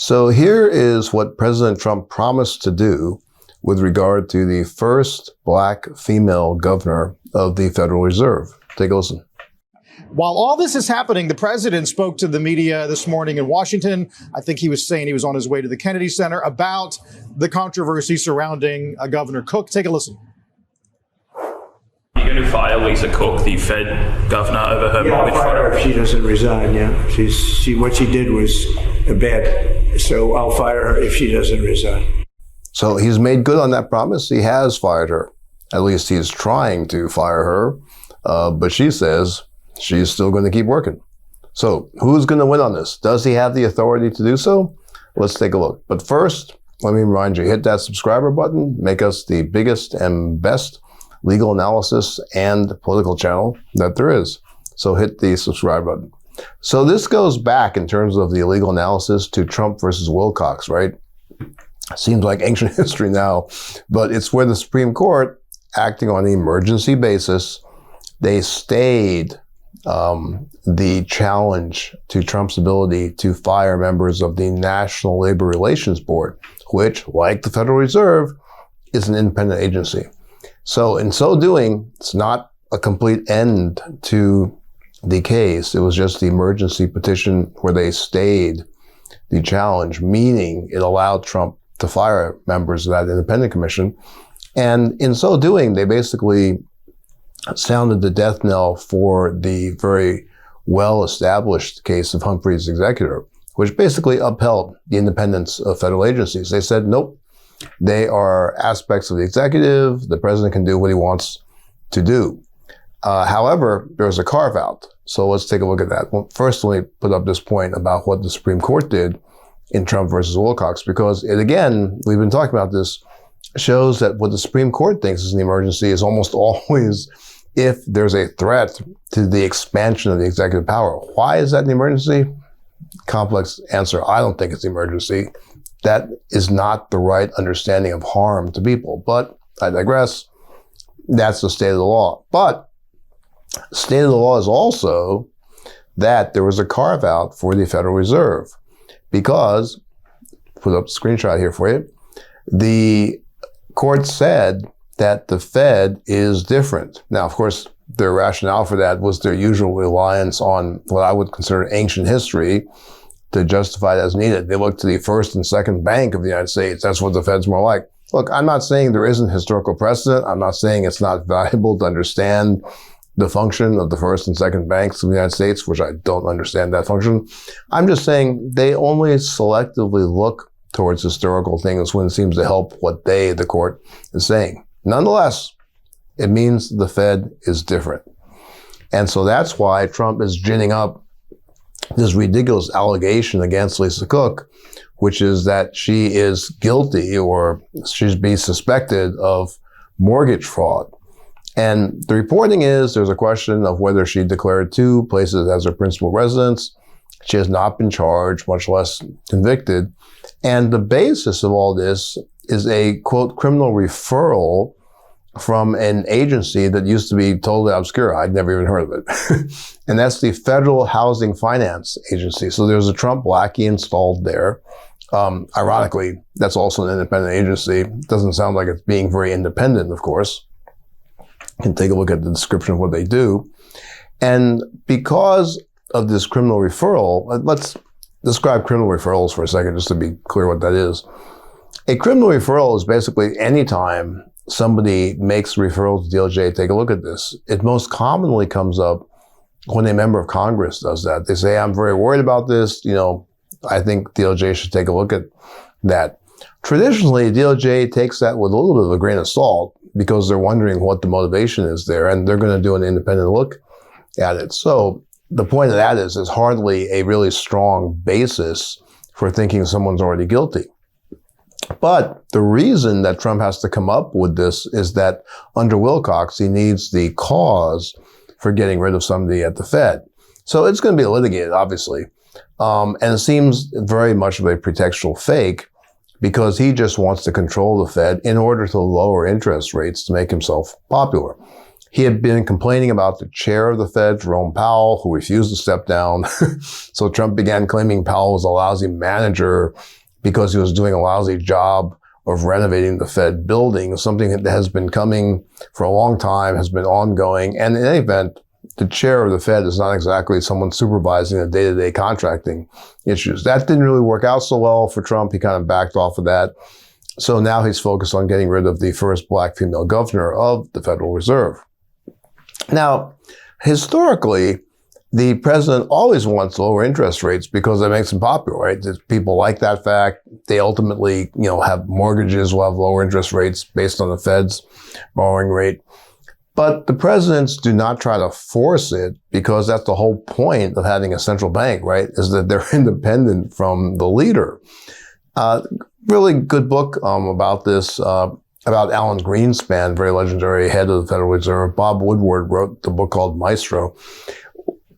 So here is what President Trump promised to do with regard to the first black female governor of the Federal Reserve. Take a listen. While all this is happening, the president spoke to the media this morning in Washington. I think he was saying he was on his way to the Kennedy Center about the controversy surrounding Governor Cook. Take a listen. You're going to fire Lisa Cook, the Fed governor, over her mortgage fraud? I'll fire her if she doesn't resign, yeah. What she did was bad, so I'll fire her if she doesn't resign. So he's made good on that promise. He has fired her. At least he's trying to fire her. But she says she's still going to keep working. So who's going to win on this? Does he have the authority to do so? Let's take a look. But first, let me remind you, hit that subscriber button. Make us the biggest and best legal analysis and political channel that there is. So hit the subscribe button. So this goes back in terms of the legal analysis to Trump versus Wilcox, right? Seems like ancient history now, but it's where the Supreme Court, acting on an emergency basis, they stayed the challenge to Trump's ability to fire members of the National Labor Relations Board, which, like the Federal Reserve, is an independent agency. So in so doing, it's not a complete end to the case. It was just the emergency petition where they stayed the challenge, meaning it allowed Trump to fire members of that independent commission. And in so doing, they basically sounded the death knell for the very well-established case of Humphrey's executor, which basically upheld the independence of federal agencies. They said, nope, they are aspects of the executive. The president can do what he wants to do. However, there's a carve-out. So let's take a look at that. Well, first, let me put up this point about what the Supreme Court did in Trump versus Wilcox, because it, again, we've been talking about this, shows that what the Supreme Court thinks is an emergency is almost always if there's a threat to the expansion of the executive power. Why is that an emergency? Complex answer. I don't think it's an emergency. That is not the right understanding of harm to people. But I digress. That's the state of the law. But state of the law is also that there was a carve out for the Federal Reserve because, put up a screenshot here for you, the court said that the Fed is different. Now, of course, their rationale for that was their usual reliance on what I would consider ancient history to justify it as needed. They looked to the first and second bank of the United States. That's what the Fed's more like. Look, I'm not saying there isn't historical precedent. I'm not saying it's not valuable to understand the function of the first and second banks of the United States, which I don't understand that function. I'm just saying they only selectively look towards historical things when it seems to help what they, the court, is saying. Nonetheless, it means the Fed is different. And so that's why Trump is ginning up this ridiculous allegation against Lisa Cook, which is that she is guilty or she's being suspected of mortgage fraud. And the reporting is there's a question of whether she declared two places as her principal residence. She has not been charged, much less convicted. And the basis of all this is a, quote, criminal referral from an agency that used to be totally obscure. I'd never even heard of it. And that's the Federal Housing Finance Agency. So there's a Trump lackey installed there. Ironically, that's also an independent agency. Doesn't sound like it's being very independent, of course. You can take a look at the description of what they do. And because of this criminal referral, let's describe criminal referrals for a second, just to be clear what that is. A criminal referral is basically any time somebody makes referrals to DOJ, take a look at this. It most commonly comes up when a member of Congress does that. They say, I'm very worried about this. You know, I think DOJ should take a look at that. Traditionally, DOJ takes that with a little bit of a grain of salt because they're wondering what the motivation is there, and they're going to do an independent look at it. So the point of that is, there's hardly a really strong basis for thinking someone's already guilty. But the reason that Trump has to come up with this is that under Wilcox, he needs the cause for getting rid of somebody at the Fed. So it's going to be litigated, obviously. And it seems very much of a pretextual fake because he just wants to control the Fed in order to lower interest rates to make himself popular. He had been complaining about the chair of the Fed, Jerome Powell, who refused to step down. So Trump began claiming Powell was a lousy manager because he was doing a lousy job of renovating the Fed building, something that has been coming for a long time, has been ongoing. And in any event, the chair of the Fed is not exactly someone supervising the day-to-day contracting issues. That didn't really work out so well for Trump. He kind of backed off of that. So now he's focused on getting rid of the first black female governor of the Federal Reserve. Now, historically, the president always wants lower interest rates because that makes him popular, right? People like that fact. They ultimately, have mortgages will have lower interest rates based on the Fed's borrowing rate. But the presidents do not try to force it because that's the whole point of having a central bank, right? Is that they're independent from the leader. Really good book about this, about Alan Greenspan, very legendary head of the Federal Reserve. Bob Woodward wrote the book called Maestro.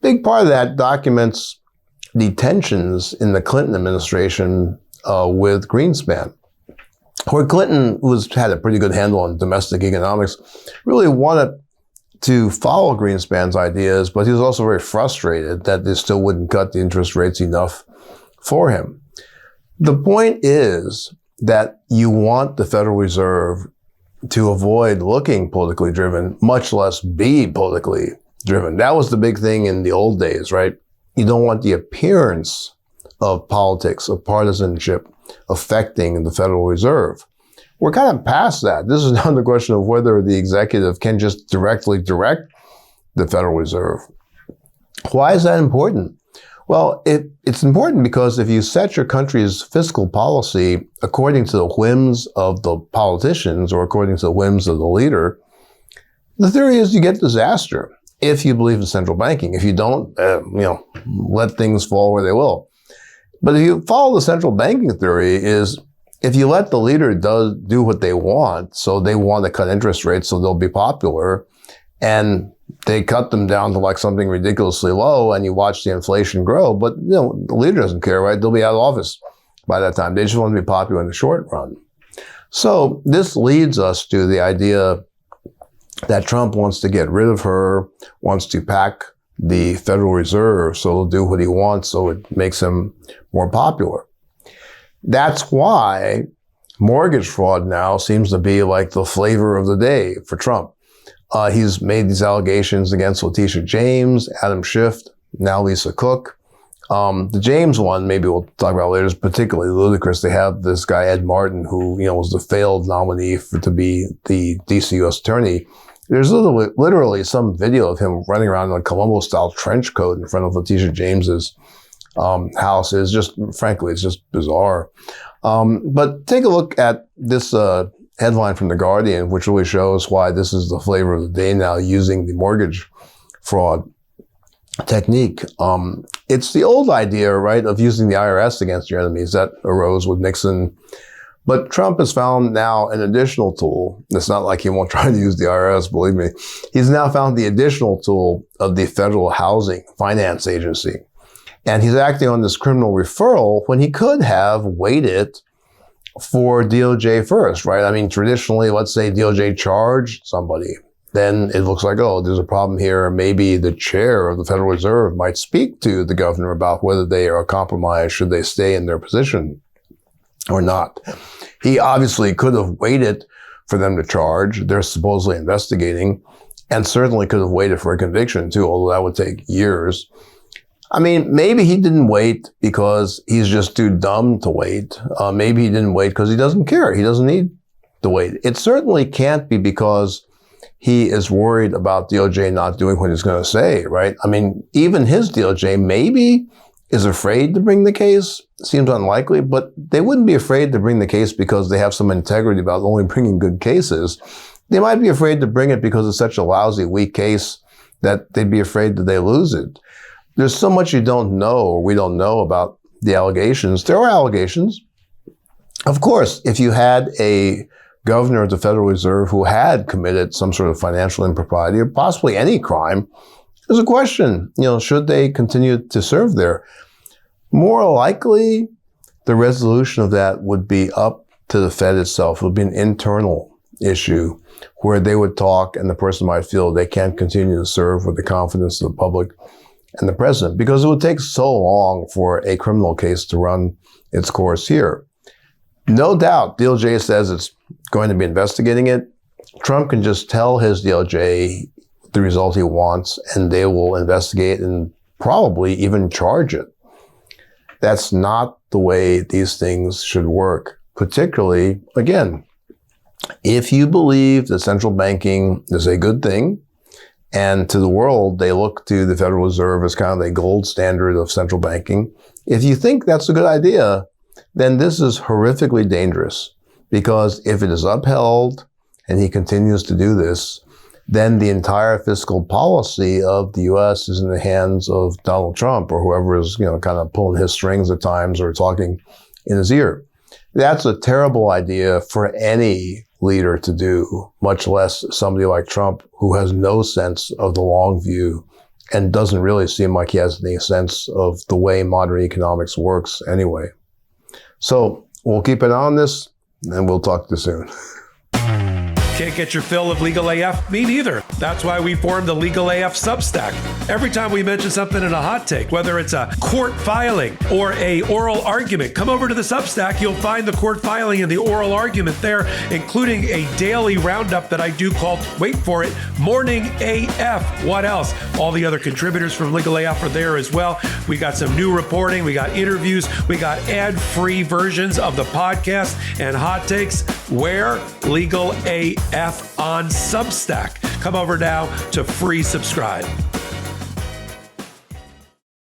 Big part of that documents the tensions in the Clinton administration with Greenspan, where Clinton, who's had a pretty good handle on domestic economics, really wanted to follow Greenspan's ideas, but he was also very frustrated that they still wouldn't cut the interest rates enough for him. The point is that you want the Federal Reserve to avoid looking politically driven, much less be politically driven. That was the big thing in the old days, right? You don't want the appearance of politics, of partisanship affecting the Federal Reserve. We're kind of past that. This is now the question of whether the executive can just directly direct the Federal Reserve. Why is that important? Well, it's important because if you set your country's fiscal policy according to the whims of the politicians or according to the whims of the leader, the theory is you get disaster if you believe in central banking. If you don't, let things fall where they will. But if you follow the central banking theory is if you let the leader do what they want, so they want to cut interest rates so they'll be popular, and they cut them down to like something ridiculously low and you watch the inflation grow, but the leader doesn't care, right? They'll be out of office by that time. They just want to be popular in the short run. So this leads us to the idea that Trump wants to get rid of her, wants to pack the Federal Reserve so he'll do what he wants so it makes him more popular. That's why mortgage fraud now seems to be like the flavor of the day for Trump. He's made these allegations against Letitia James, Adam Schiff, now Lisa Cook. The James one, maybe we'll talk about later, is particularly ludicrous. They have this guy, Ed Martin, who, was the failed nominee to be the DC U.S. attorney. There's literally some video of him running around in a Columbo-style trench coat in front of Letitia James's house. It's just bizarre. But take a look at this headline from The Guardian, which really shows why this is the flavor of the day now, using the mortgage fraud technique. It's the old idea, right, of using the IRS against your enemies that arose with Nixon. But Trump has found now an additional tool. It's not like he won't try to use the IRS, believe me. He's now found the additional tool of the Federal Housing Finance Agency. And he's acting on this criminal referral when he could have waited for DOJ first, right? I mean, traditionally, let's say DOJ charged somebody. Then it looks like, there's a problem here. Maybe the chair of the Federal Reserve might speak to the governor about whether they are compromised, should they stay in their position or not. He obviously could have waited for them to charge. They're supposedly investigating, and certainly could have waited for a conviction too, although that would take years. I mean, maybe he didn't wait because he's just too dumb to wait. Maybe he didn't wait because he doesn't care. He doesn't need to wait. It certainly can't be because he is worried about DOJ not doing what he's going to say, right? I mean, even his DOJ maybe is afraid to bring the case. Seems unlikely, but they wouldn't be afraid to bring the case because they have some integrity about only bringing good cases. They might be afraid to bring it because it's such a lousy, weak case that they'd be afraid that they lose it. There's so much you don't know, or we don't know about the allegations. There are allegations. Of course, if you had a governor of the Federal Reserve who had committed some sort of financial impropriety or possibly any crime, there's a question, should they continue to serve there? More likely, the resolution of that would be up to the Fed itself. It would be an internal issue where they would talk and the person might feel they can't continue to serve with the confidence of the public and the president, because it would take so long for a criminal case to run its course here. No doubt, DOJ says it's going to be investigating it. Trump can just tell his DOJ the result he wants, and they will investigate and probably even charge it. That's not the way these things should work. Particularly, again, if you believe that central banking is a good thing, and to the world, they look to the Federal Reserve as kind of the gold standard of central banking. If you think that's a good idea, then this is horrifically dangerous, because if it is upheld and he continues to do this, then the entire fiscal policy of the U.S. is in the hands of Donald Trump or whoever is, kind of pulling his strings at times or talking in his ear. That's a terrible idea for any leader to do, much less somebody like Trump, who has no sense of the long view and doesn't really seem like he has any sense of the way modern economics works anyway. So we'll keep an eye on this, and we'll talk to you soon. Can't get your fill of Legal AF? Me neither. That's why we formed the Legal AF Substack. Every time we mention something in a hot take, whether it's a court filing or a oral argument, come over to the Substack. You'll find the court filing and the oral argument there, including a daily roundup that I do called, wait for it, Morning AF. What else? All the other contributors from Legal AF are there as well. We got some new reporting. We got interviews. We got ad-free versions of the podcast and hot takes. Where? Legal AF on Substack. Come over now to free subscribe.